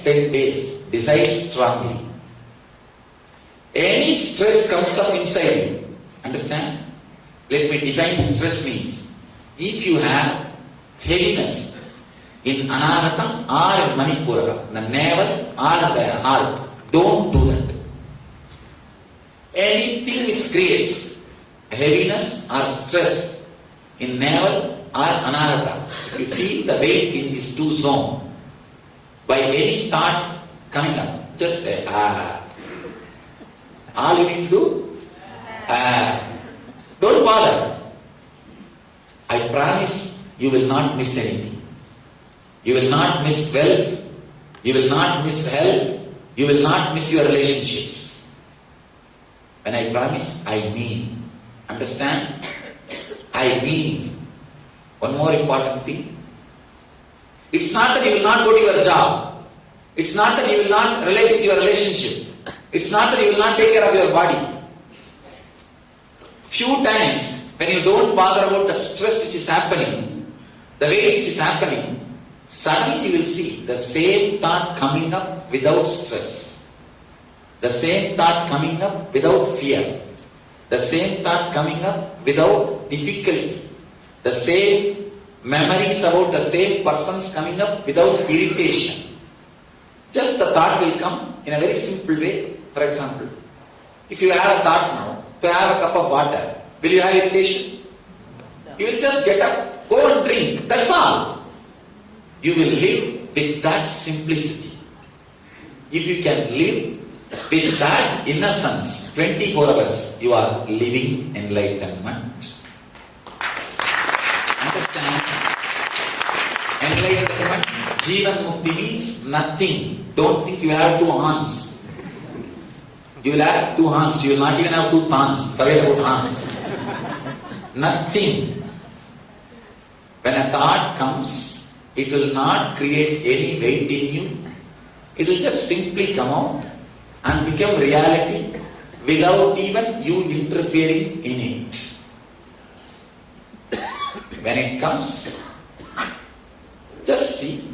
10 days, decide strongly. Any stress comes up inside you. Understand? Let me define stress means. If you have heaviness in Anahata or in Manipura, the navel or the heart, don't do that. Anything which creates heaviness or stress in navel or Anahata, if you feel the weight in these two zones, by any thought coming up, just say, all you need to do, don't bother. I promise you will not miss anything. You will not miss wealth. You will not miss health. You will not miss your relationships. When I promise, I mean. Understand? I mean. One more important thing. It's not that you will not go to your job. It's not that you will not relate with your relationship. It's not that you will not take care of your body. Few times, when you don't bother about the stress which is happening, the weight which is happening, suddenly you will see the same thought coming up without stress. The same thought coming up without fear. The same thought coming up without difficulty. The same memories about the same persons coming up without irritation. Just the thought will come in a very simple way. For example, if you have a thought now to have a cup of water, will you have irritation? You will just get up, go and drink. That's all. You will live with that simplicity. If you can live with that innocence 24 hours, you are living enlightenment. Understand? Enlightenment, Jivan Mukti means nothing. Don't think you have two hands. You will have two hands. You will not even have two thumbs. Forget about hands. Nothing. When a thought comes, it will not create any weight in you. It will just simply come out and become reality without even you interfering in it. When it comes, just see.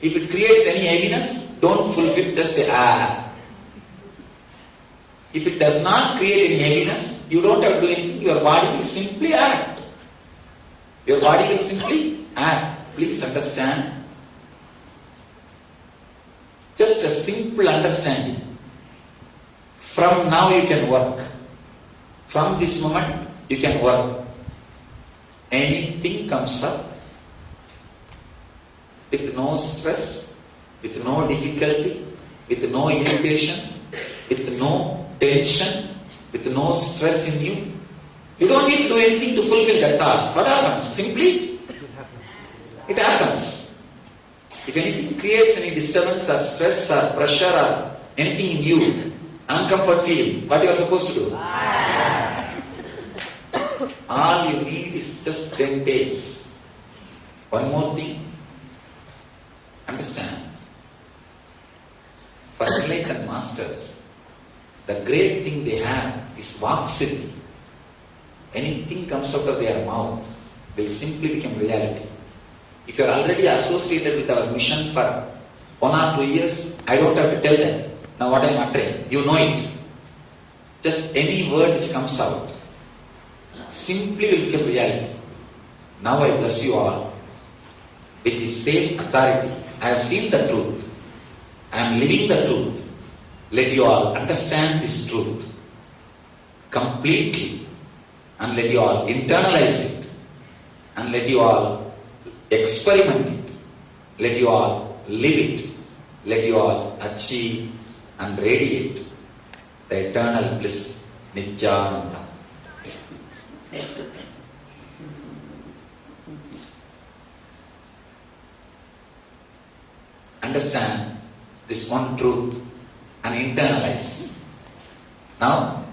If it creates any heaviness, don't fulfill, just say, If it does not create any heaviness, you don't have to do anything. Your body will simply act. Your body will simply act. Please understand. Just a simple understanding. From now you can work. From this moment you can work. Anything comes up with no stress, with no difficulty, with no irritation, with no tension, with no stress in you. You don't need to do anything to fulfill that task. What happens? Simply, it happens. If anything creates any disturbance or stress or pressure or anything in you, uncomfort feeling, what you are supposed to do? All you need is just 10 days. One more thing. Understand? For enlightened masters, the great thing they have is Vaksiddhi. Anything comes out of their mouth will simply become reality. If you are already associated with our mission for 1 or 2 years, I don't have to tell that. Now what I am uttering, you know it. Just any word which comes out simply will become reality. Now I bless you all with the same authority. I have seen the truth. I am living the truth. Let you all understand this truth completely, and let you all internalize it, and let you all experiment it, let you all live it, let you all achieve and radiate the eternal bliss, Nityananda. Understand this one truth and internalize. Now,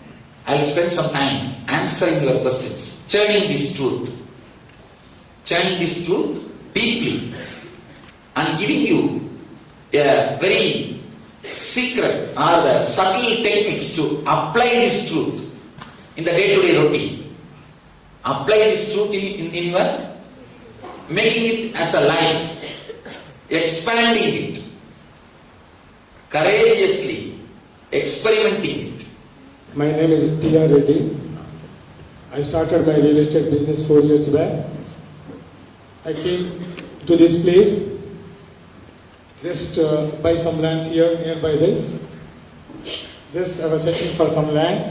I'll spend some time answering your questions, churning this truth deeply, and giving you a very secret or the subtle techniques to apply this truth in the day-to-day routine. Apply this truth in your making it as a life, expanding it, courageously experimenting it. My name is T.R. Reddy. I started my real estate business 4 years back. I came to this place just buy some lands here nearby this. Just I was searching for some lands.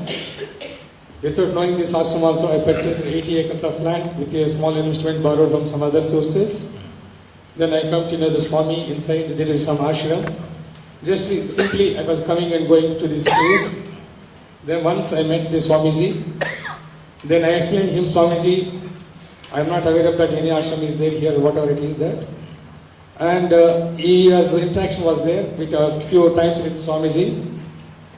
Without knowing this ashram also, I purchased 80 acres of land with a small investment borrowed from some other sources. Then I come to know the Swami inside. There is some ashram. Just simply I was coming and going to this place. Then once I met the Swamiji. Then I explained him, Swamiji, I am not aware of that any ashram is there here, whatever it is that. And his interaction was there with a few times with Swamiji.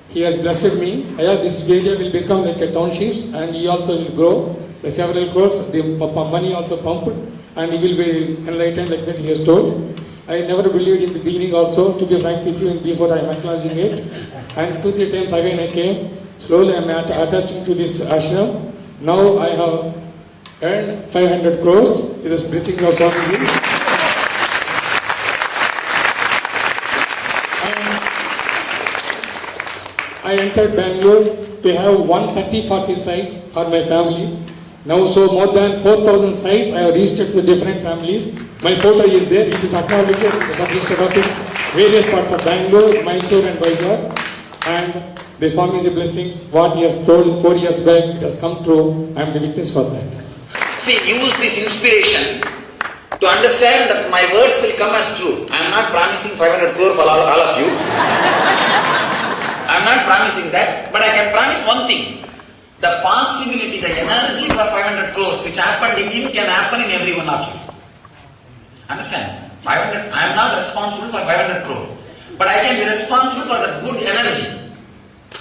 He has blessed me. This area will become like a township and he also will grow. The several crores, the money also pumped and he will be enlightened like that he has told. I never believed in the beginning also, to be frank with you, before I am acknowledging it. And 2-3 times again I came. Slowly I am attaching to this ashram. Now I have earned 500 crores with this blessing of Swamiji. I entered Bangalore to have 130-40 sites for my family. Now, so more than 4,000 sites I have registered to different families. My photo is there, it is acknowledged in the sub-registered office, various parts of Bangalore, Mysore and Vizag. And the Swami's blessings, what he has told 4 years back, it has come true. I am the witness for that. See, use this inspiration to understand that my words will come as true. I am not promising 500 crore for all of you. I am not promising that, but I can promise one thing. The possibility, the energy for 500 crores which happened in him can happen in every one of you. Understand? 500, I am not responsible for 500 crore, but I can be responsible for the good energy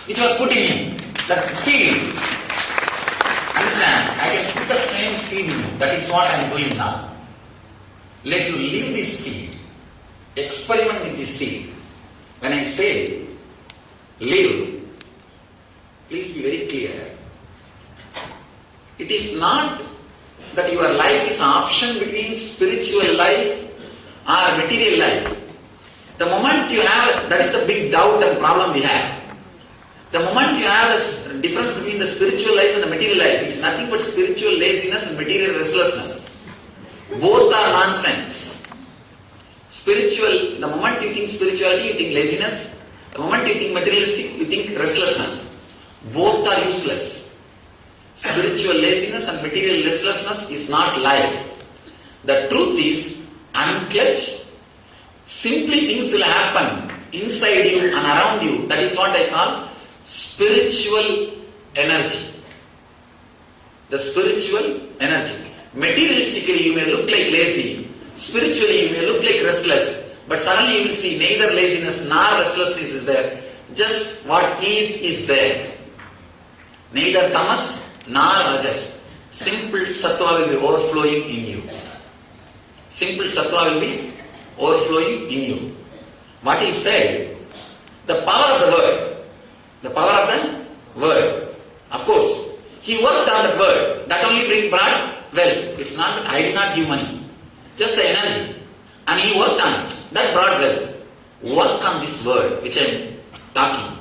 which was put in him, that seed. Understand? I can put the same seed in you. That is what I am doing now. Let you live this seed. Experiment with this seed. When I say live, please be very clear. It is not that your life is an option between spiritual life or material life. The moment you have, that is the big doubt and problem we have. The moment you have a difference between the spiritual life and the material life, it is nothing but spiritual laziness and material restlessness. Both are nonsense. Spiritual, the moment you think spirituality, you think laziness. The moment you think materialistic, you think restlessness. Both are useless. Spiritual laziness and material restlessness is not life. The truth is, unclutch, simply things will happen inside you and around you. That is what I call spiritual energy. The spiritual energy. Materialistically you may look like lazy. Spiritually you may look like restless. But suddenly you will see neither laziness nor restlessness is there. Just what is there. Neither tamas nor rajas. Simple sattva will be overflowing in you. Simple sattva will be overflowing in you. What is said? The power of the word. The power of the word. Of course, he worked on the word. That only brought wealth. It's not that I did not give money. Just the energy. And he worked on it. That brought wealth. Work on this word which I am talking.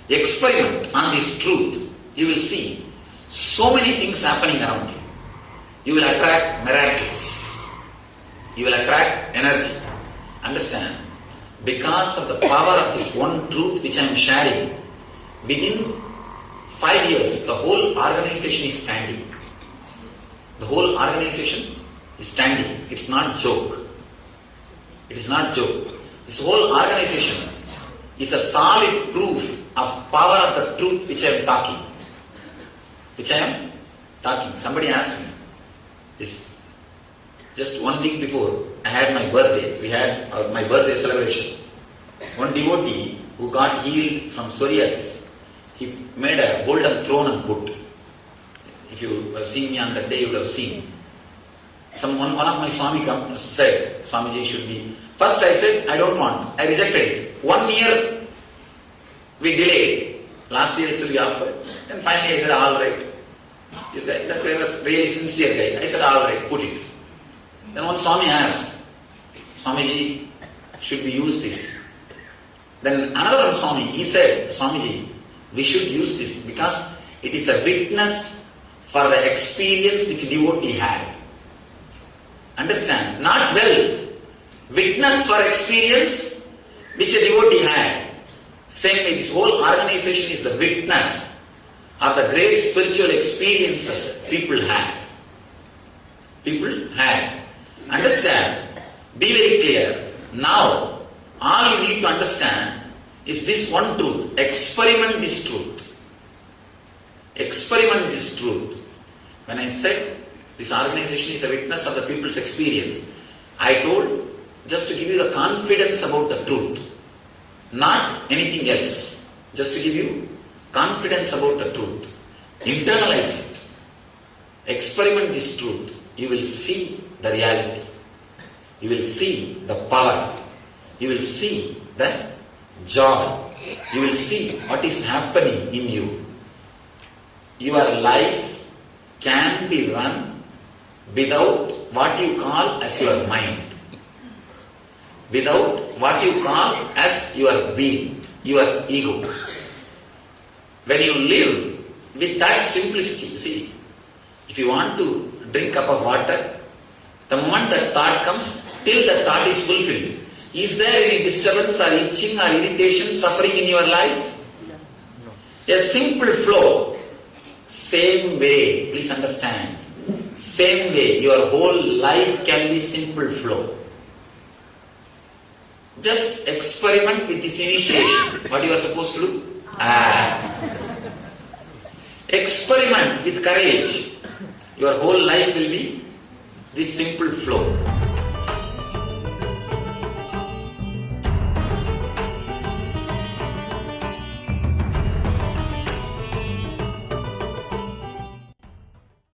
Experiment on this truth. You will see so many things happening around you. You will attract miracles. You will attract energy. Understand? Because of the power of this one truth which I am sharing, within 5 years, the whole organization is standing. The whole organization is standing. It's not joke. It is not joke. This whole organization is a solid proof of power of the truth which I am talking. Somebody asked me this. Just 1 week before I had my birthday, we had my birthday celebration. One devotee who got healed from psoriasis, he made a golden throne and put. If you have seen me on that day, you would have seen. One of my Swami said, Swamiji should be. First I said, I don't want. I rejected it. 1 year we delayed. Last year it will be offered. Then finally I said, all right. This guy, that guy was really sincere guy. I said, all right, put it. Then one Swami asked, Swamiji, should we use this? Then another one Swami, he said, Swamiji, we should use this because it is a witness for the experience which devotee had. Understand? Not wealth. Witness for experience which a devotee had. Same way, this whole organization is the witness of the great spiritual experiences people had. People had. Understand? Be very clear. Now, all you need to understand is this one truth. Experiment this truth. Experiment this truth. When I said this organization is a witness of the people's experience, I told just to give you the confidence about the truth, not anything else. Just to give you confidence about the truth. Internalize it. Experiment this truth. You will see the reality. You will see the power. You will see the joy. You will see what is happening in you. Your life can be run without what you call as your mind. Without what you call as your being, your ego. When you live with that simplicity, you see, if you want to drink a cup of water, the moment that thought comes, till that thought is fulfilled, is there any disturbance or itching or irritation, suffering in your life? No. A simple flow. Same way, please understand, same way your whole life can be simple flow. Just experiment with this initiation. What you are supposed to do? Experiment with courage. Your whole life will be this simple flow.